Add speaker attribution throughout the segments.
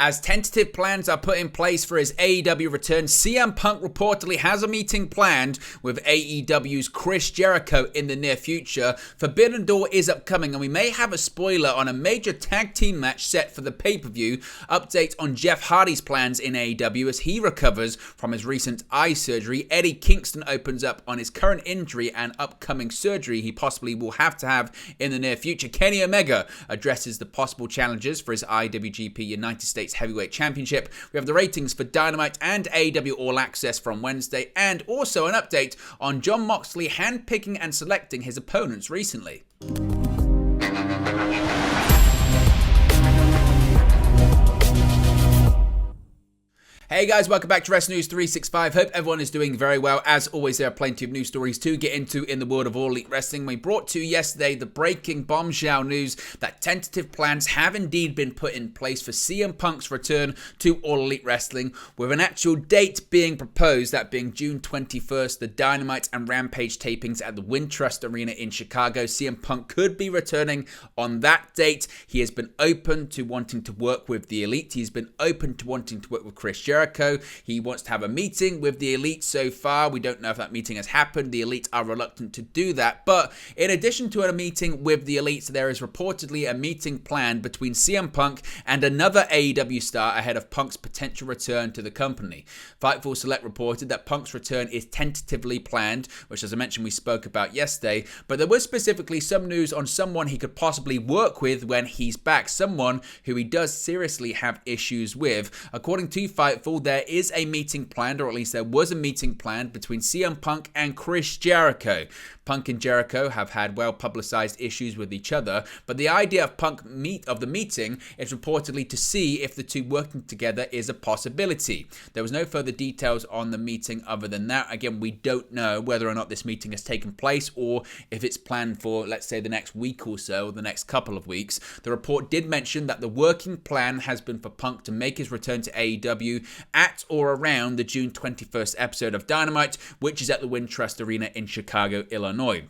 Speaker 1: As tentative plans are put in place for his AEW return, CM Punk reportedly has a meeting planned with AEW's Chris Jericho in the near future. Forbidden Door is upcoming, and we may have a spoiler on a major tag team match set for the pay-per-view. Update on Jeff Hardy's plans in AEW as he recovers from his recent eye surgery. Eddie Kingston opens up on his current injury and upcoming surgery he possibly will have to have in the near future. Kenny Omega addresses the possible challenges for his IWGP United States Heavyweight Championship. We have the ratings for Dynamite and AEW All Access from Wednesday, and also an update on Jon Moxley handpicking and selecting his opponents recently. Hey guys, welcome back to Wrestling News 365. Hope everyone is doing very well. As always, there are plenty of news stories to get into in the world of All Elite Wrestling. We brought to you yesterday the breaking bombshell news that tentative plans have indeed been put in place for CM Punk's return to All Elite Wrestling, with an actual date being proposed, that being June 21st, the Dynamite and Rampage tapings at the Wintrust Arena in Chicago. CM Punk could be returning on that date. He has been open to wanting to work with the Elite. He's been open to wanting to work with Chris Jericho. He wants to have a meeting with the Elite so far. We don't know if that meeting has happened. The Elite are reluctant to do that. But in addition to a meeting with the Elite, there is reportedly a meeting planned between CM Punk and another AEW star ahead of Punk's potential return to the company. Fightful Select reported that Punk's return is tentatively planned, which, as I mentioned, we spoke about yesterday. But there was specifically some news on someone he could possibly work with when he's back, someone who he does seriously have issues with. According to Fightful, there is a meeting planned, or at least there was a meeting planned, between CM Punk and Chris Jericho. Punk and Jericho have had well-publicized issues with each other, but the idea of the meeting is reportedly to see if the two working together is a possibility. There was no further details on the meeting other than that. Again, we don't know whether or not this meeting has taken place or if it's planned for, let's say, the next week or so, or the next couple of weeks. The report did mention that the working plan has been for Punk to make his return to AEW at or around the June 21st episode of Dynamite, which is at the Wintrust Arena in Chicago, Illinois.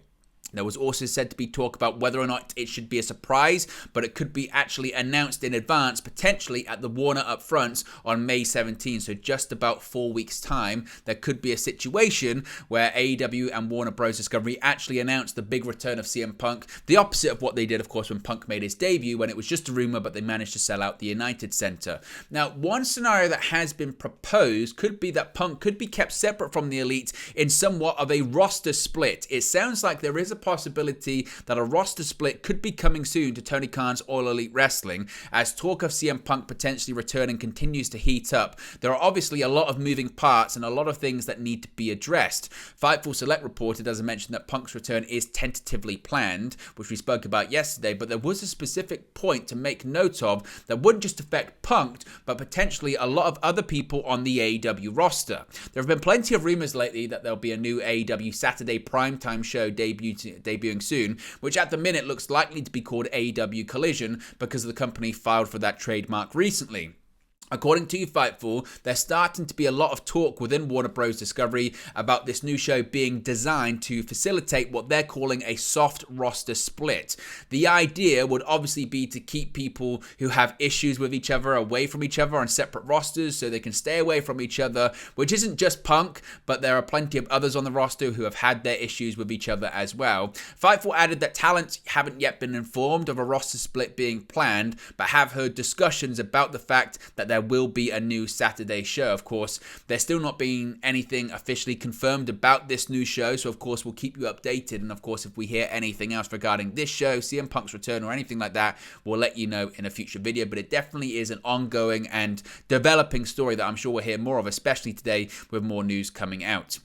Speaker 1: There was also said to be talk about whether or not it should be a surprise, but it could be actually announced in advance, potentially at the Warner Upfront on May 17, so just about 4 weeks' time. There could be a situation where AEW and Warner Bros. Discovery actually announced the big return of CM Punk, the opposite of what they did, of course, when Punk made his debut, when it was just a rumor, but they managed to sell out the United Center. Now, one scenario that has been proposed could be that Punk could be kept separate from the Elite in somewhat of a roster split. It sounds like there is a possibility that a roster split could be coming soon to Tony Khan's All Elite Wrestling, as talk of CM Punk potentially returning continues to heat up. There are obviously a lot of moving parts and a lot of things that need to be addressed. Fightful Select reported, as I mentioned, that Punk's return is tentatively planned, which we spoke about yesterday, but there was a specific point to make note of that wouldn't just affect Punk, but potentially a lot of other people on the AEW roster. There have been plenty of rumors lately that there'll be a new AEW Saturday primetime show debuting soon, which at the minute looks likely to be called AEW Collision because the company filed for that trademark recently. According to Fightful, there's starting to be a lot of talk within Warner Bros. Discovery about this new show being designed to facilitate what they're calling a soft roster split. The idea would obviously be to keep people who have issues with each other away from each other on separate rosters so they can stay away from each other, which isn't just Punk, but there are plenty of others on the roster who have had their issues with each other as well. Fightful added that talent haven't yet been informed of a roster split being planned, but have heard discussions about the fact that there will be a new Saturday show. Of course, there's still not been anything officially confirmed about this new show, so of course we'll keep you updated, and of course if we hear anything else regarding this show, CM Punk's return or anything like that, we'll let you know in a future video. But it definitely is an ongoing and developing story that I'm sure we'll hear more of, especially today with more news coming out.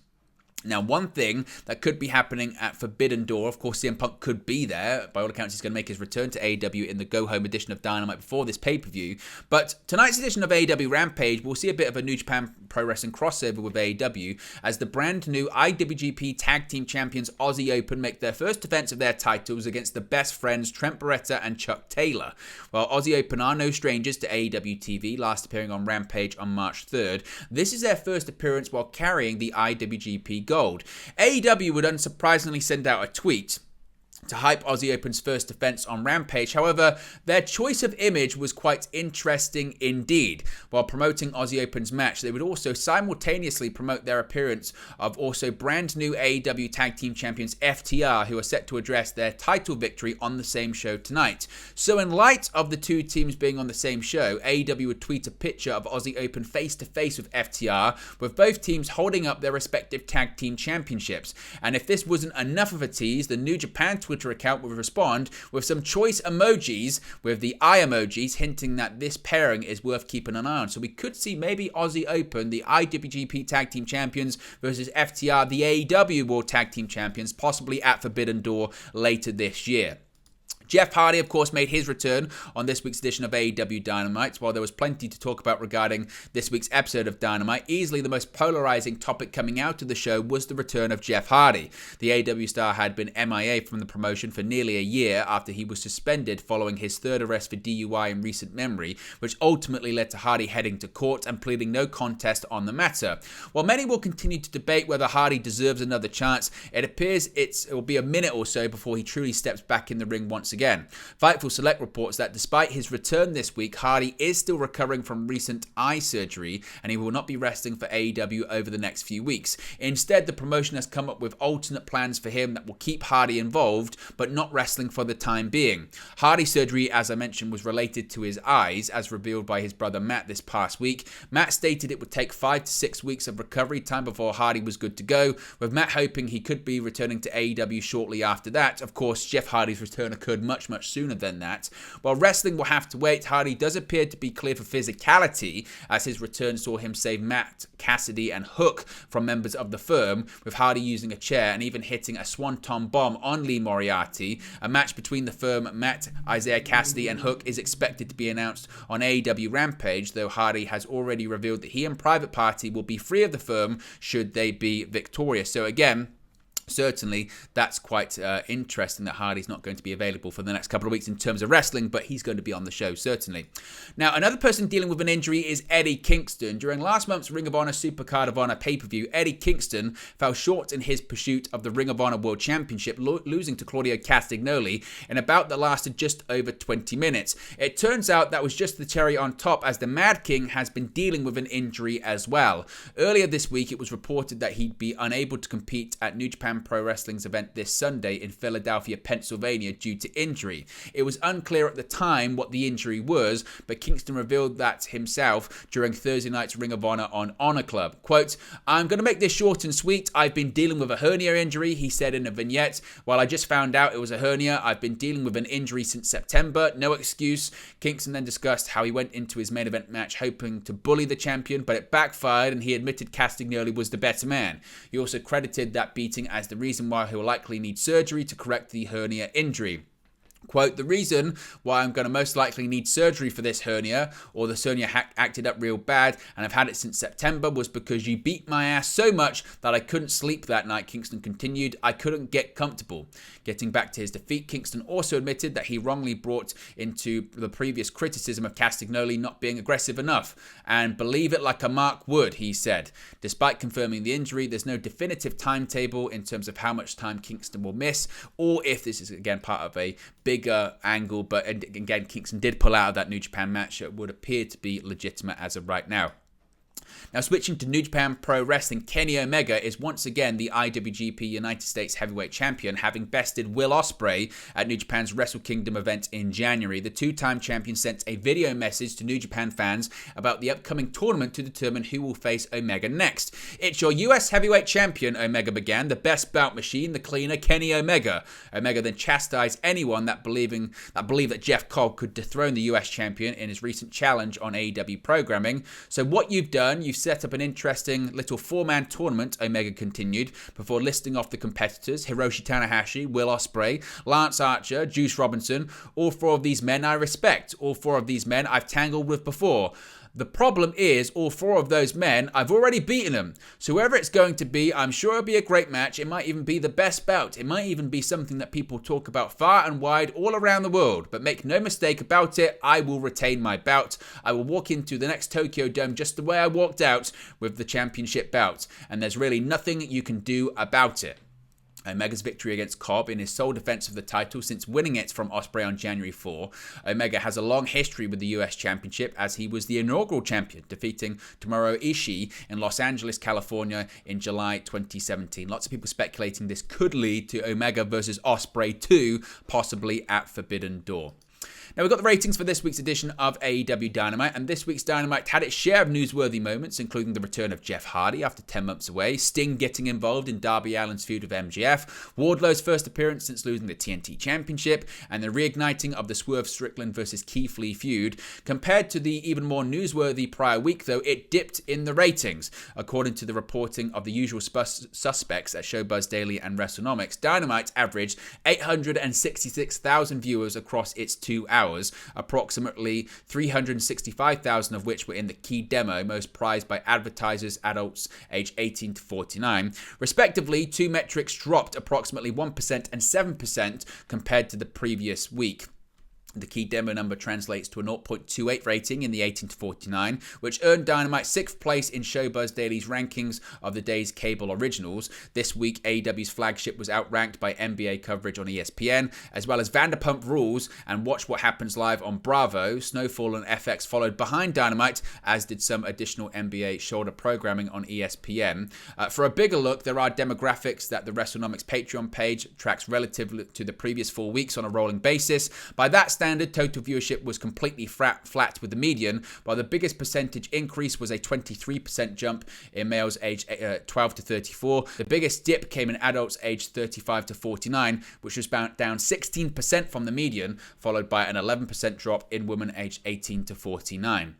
Speaker 1: Now, one thing that could be happening at Forbidden Door, of course, CM Punk could be there. By all accounts, he's going to make his return to AEW in the go-home edition of Dynamite before this pay-per-view. But tonight's edition of AEW Rampage, we'll see a bit of a New Japan Pro Wrestling crossover with AEW as the brand new IWGP Tag Team Champions Aussie Open make their first defense of their titles against the best friends Trent Beretta and Chuck Taylor. While Aussie Open are no strangers to AEW TV, last appearing on Rampage on March 3rd, this is their first appearance while carrying the IWGP Gold. AEW would unsurprisingly send out a tweet to hype Aussie Open's first defense on Rampage. However, their choice of image was quite interesting indeed. While promoting Aussie Open's match, they would also simultaneously promote their appearance of also brand new AEW Tag Team Champions FTR, who are set to address their title victory on the same show tonight. So in light of the two teams being on the same show, AEW would tweet a picture of Aussie Open face-to-face with FTR, with both teams holding up their respective Tag Team Championships. And if this wasn't enough of a tease, the New Japan Twitter account will respond with some choice emojis, with the eye emojis hinting that this pairing is worth keeping an eye on. So we could see maybe Aussie Open, the IWGP Tag Team Champions, versus FTR, the AEW World Tag Team Champions, possibly at Forbidden Door later this year. Jeff Hardy, of course, made his return on this week's edition of AEW Dynamite. While there was plenty to talk about regarding this week's episode of Dynamite, easily the most polarizing topic coming out of the show was the return of Jeff Hardy. The AEW star had been MIA from the promotion for nearly a year after he was suspended following his third arrest for DUI in recent memory, which ultimately led to Hardy heading to court and pleading no contest on the matter. While many will continue to debate whether Hardy deserves another chance, it appears it will be a minute or so before he truly steps back in the ring once again. Fightful Select reports that despite his return this week, Hardy is still recovering from recent eye surgery and he will not be wrestling for AEW over the next few weeks. Instead, the promotion has come up with alternate plans for him that will keep Hardy involved, but not wrestling for the time being. Hardy's surgery, as I mentioned, was related to his eyes, as revealed by his brother Matt this past week. Matt stated it would take 5 to 6 weeks of recovery time before Hardy was good to go, with Matt hoping he could be returning to AEW shortly after that. Of course, Jeff Hardy's return occurred much sooner than that. While wrestling will have to wait, Hardy does appear to be clear for physicality, as his return saw him save Matt, Cassidy and Hook from members of the firm, with Hardy using a chair and even hitting a swanton bomb on Lee Moriarty. A match between the firm, Matt, Isaiah Cassidy and Hook is expected to be announced on AEW Rampage, though Hardy has already revealed that he and Private Party will be free of the firm should they be victorious. So again, certainly, that's quite interesting that Hardy's not going to be available for the next couple of weeks in terms of wrestling, but he's going to be on the show, certainly. Now, another person dealing with an injury is Eddie Kingston. During last month's Ring of Honor Supercard of Honor pay-per-view, Eddie Kingston fell short in his pursuit of the Ring of Honor World Championship, losing to Claudio Castagnoli in a bout that lasted just over 20 minutes. It turns out that was just the cherry on top, as the Mad King has been dealing with an injury as well. Earlier this week, it was reported that he'd be unable to compete at New Japan Pro Wrestling's event this Sunday in Philadelphia, Pennsylvania due to injury. It was unclear at the time what the injury was, but Kingston revealed that himself during Thursday night's Ring of Honor on Honor Club. Quote, "I'm going to make this short and sweet. I've been dealing with a hernia injury," he said in a vignette. "While I just found out it was a hernia, I've been dealing with an injury since September. No excuse." Kingston then discussed how he went into his main event match hoping to bully the champion, but it backfired, and he admitted Castagnoli was the better man. He also credited that beating as the reason why he'll likely need surgery to correct the hernia injury. Quote, "The reason why I'm going to most likely need surgery for this hernia, or the hernia acted up real bad, and I've had it since September, was because you beat my ass so much that I couldn't sleep that night," Kingston continued. "I couldn't get comfortable." Getting back to his defeat, Kingston also admitted that he wrongly brought into the previous criticism of Castagnoli not being aggressive enough. "And believe it like a mark would," he said. Despite confirming the injury, there's no definitive timetable in terms of how much time Kingston will miss, or if this is again part of a bigger angle, but again, Kingston did pull out of that New Japan match. It would appear to be legitimate as of right now. Now, switching to New Japan Pro Wrestling, Kenny Omega is once again the IWGP United States Heavyweight Champion, having bested Will Ospreay at New Japan's Wrestle Kingdom event in January. The two-time champion sent a video message to New Japan fans about the upcoming tournament to determine who will face Omega next. "It's your US Heavyweight Champion," Omega began, "the best bout machine, the cleaner, Kenny Omega." Omega then chastised anyone that believed that Jeff Cobb could dethrone the US champion in his recent challenge on AEW programming. "So what you've done, you've set up an interesting little four-man tournament," Omega continued, before listing off the competitors: Hiroshi Tanahashi, Will Ospreay, Lance Archer, Juice Robinson. "All four of these men I respect. All four of these men I've tangled with before. The problem is, all four of those men, I've already beaten them. So whoever it's going to be, I'm sure it'll be a great match. It might even be the best bout. It might even be something that people talk about far and wide all around the world. But make no mistake about it, I will retain my bout. I will walk into the next Tokyo Dome just the way I walked out with the championship bout. And there's really nothing you can do about it." Omega's victory against Cobb in his sole defense of the title since winning it from Ospreay on January 4. Omega has a long history with the US Championship as he was the inaugural champion, defeating Tomohiro Ishii in Los Angeles, California in July 2017. Lots of people speculating this could lead to Omega versus Ospreay 2, possibly at Forbidden Door. Now, we've got the ratings for this week's edition of AEW Dynamite, and this week's Dynamite had its share of newsworthy moments, including the return of Jeff Hardy after 10 months away, Sting getting involved in Darby Allin's feud with MJF, Wardlow's first appearance since losing the TNT Championship, and the reigniting of the Swerve Strickland versus Keith Lee feud. Compared to the even more newsworthy prior week, though, it dipped in the ratings. According to the reporting of the usual suspects at Showbuzz Daily and WrestleNomics, Dynamite averaged 866,000 viewers across its 2 hours, approximately 365,000 of which were in the key demo, most prized by advertisers adults aged 18 to 49. Respectively, two metrics dropped approximately 1% and 7% compared to the previous week. The key demo number translates to a 0.28 rating in the 18 to 49, which earned Dynamite 6th place in Showbuzz Daily's rankings of the day's cable originals. This week, AEW's flagship was outranked by NBA coverage on ESPN, as well as Vanderpump Rules and Watch What Happens Live on Bravo. Snowfall and FX followed behind Dynamite, as did some additional NBA shoulder programming on ESPN. For a bigger look, there are demographics that the WrestleNomics Patreon page tracks relative to the previous 4 weeks on a rolling basis. By that standard, total viewership was completely flat with the median, while the biggest percentage increase was a 23% jump in males aged 12 to 34. The biggest dip came in adults aged 35 to 49, which was down 16% from the median, followed by an 11% drop in women aged 18 to 49.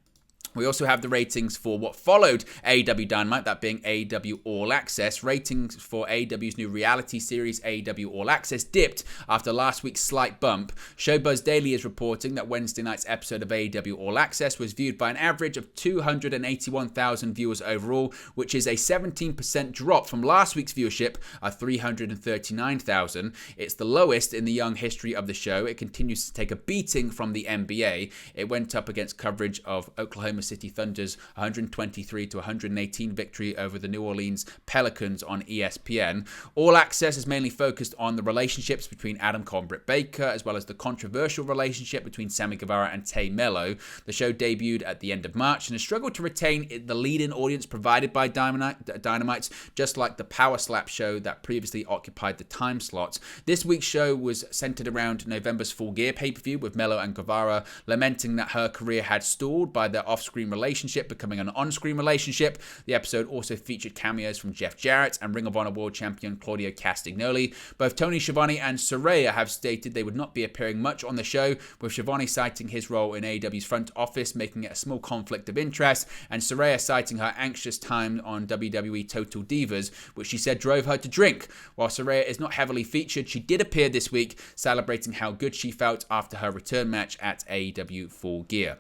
Speaker 1: We also have the ratings for what followed AEW Dynamite, that being AEW All Access. Ratings for AEW's new reality series, AEW All Access, dipped after last week's slight bump. Showbuzz Daily is reporting that Wednesday night's episode of AEW All Access was viewed by an average of 281,000 viewers overall, which is a 17% drop from last week's viewership of 339,000. It's the lowest in the young history of the show. It continues to take a beating from the NBA. It went up against coverage of Oklahoma City Thunder's 123 to 118 victory over the New Orleans Pelicans on ESPN. All Access is mainly focused on the relationships between Adam Cole and Britt Baker, as well as the controversial relationship between Sammy Guevara and Tay Mello. The show debuted at the end of March and has struggled to retain the lead-in audience provided by Dynamite, just like the Power Slap show that previously occupied the time slot. This week's show was centered around November's Full Gear pay-per-view, with Mello and Guevara lamenting that her career had stalled by their off-screen relationship becoming an on-screen relationship. The episode also featured cameos from Jeff Jarrett and Ring of Honor World Champion Claudio Castagnoli. Both Tony Schiavone and Saraya have stated they would not be appearing much on the show, with Schiavone citing his role in AEW's front office, making it a small conflict of interest, and Saraya citing her anxious time on WWE Total Divas, which she said drove her to drink. While Saraya is not heavily featured, she did appear this week, celebrating how good she felt after her return match at AEW Full Gear.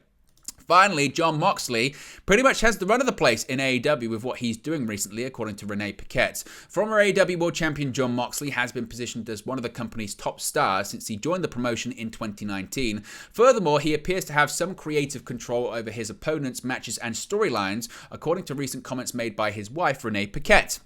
Speaker 1: Finally, Jon Moxley pretty much has the run of the place in AEW with what he's doing recently, according to Renee Paquette. Former AEW World Champion Jon Moxley has been positioned as one of the company's top stars since he joined the promotion in 2019. Furthermore, he appears to have some creative control over his opponents, matches, and storylines, according to recent comments made by his wife, Renee Paquette.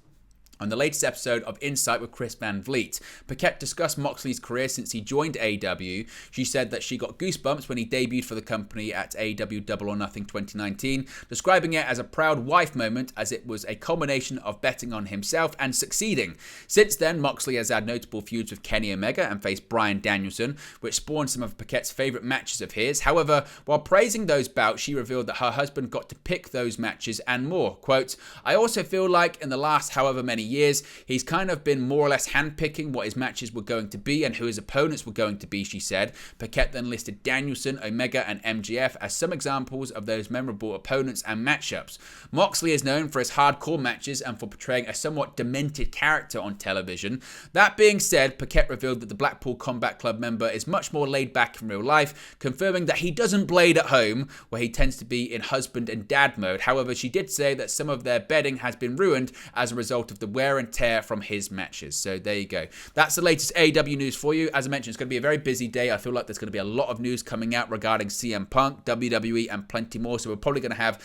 Speaker 1: On the latest episode of Insight with Chris Van Vliet, Paquette discussed Moxley's career since he joined AEW. She said that she got goosebumps when he debuted for the company at AEW Double or Nothing 2019, describing it as a proud wife moment as it was a culmination of betting on himself and succeeding. Since then, Moxley has had notable feuds with Kenny Omega and faced Bryan Danielson, which spawned some of Paquette's favourite matches of his. However, while praising those bouts, she revealed that her husband got to pick those matches and more. Quote, "I also feel like in the last however many years, he's kind of been more or less handpicking what his matches were going to be and who his opponents were going to be," she said. Paquette then listed Danielson, Omega, and MJF as some examples of those memorable opponents and matchups. Moxley is known for his hardcore matches and for portraying a somewhat demented character on television. That being said, Paquette revealed that the Blackpool Combat Club member is much more laid back in real life, confirming that he doesn't blade at home, where he tends to be in husband and dad mode. However, she did say that some of their bedding has been ruined as a result of the wear and tear from his matches. So there you go. That's the latest AEW news for you. As I mentioned, it's going to be a very busy day. I feel like there's going to be a lot of news coming out regarding CM Punk, WWE, and plenty more. So we're probably going to have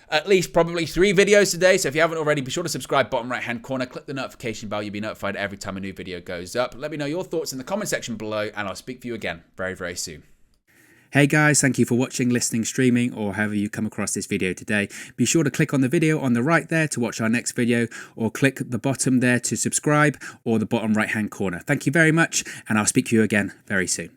Speaker 1: at least probably 3 videos today. So if you haven't already, be sure to subscribe, bottom right hand corner, click the notification bell. You'll be notified every time a new video goes up. Let me know your thoughts in the comment section below, and I'll speak to you again very, very soon. Hey guys, thank you for watching, listening, streaming, or however you come across this video today. Be sure to click on the video on the right there to watch our next video, or click the bottom there to subscribe, or the bottom right hand corner. Thank you very much, and I'll speak to you again very soon.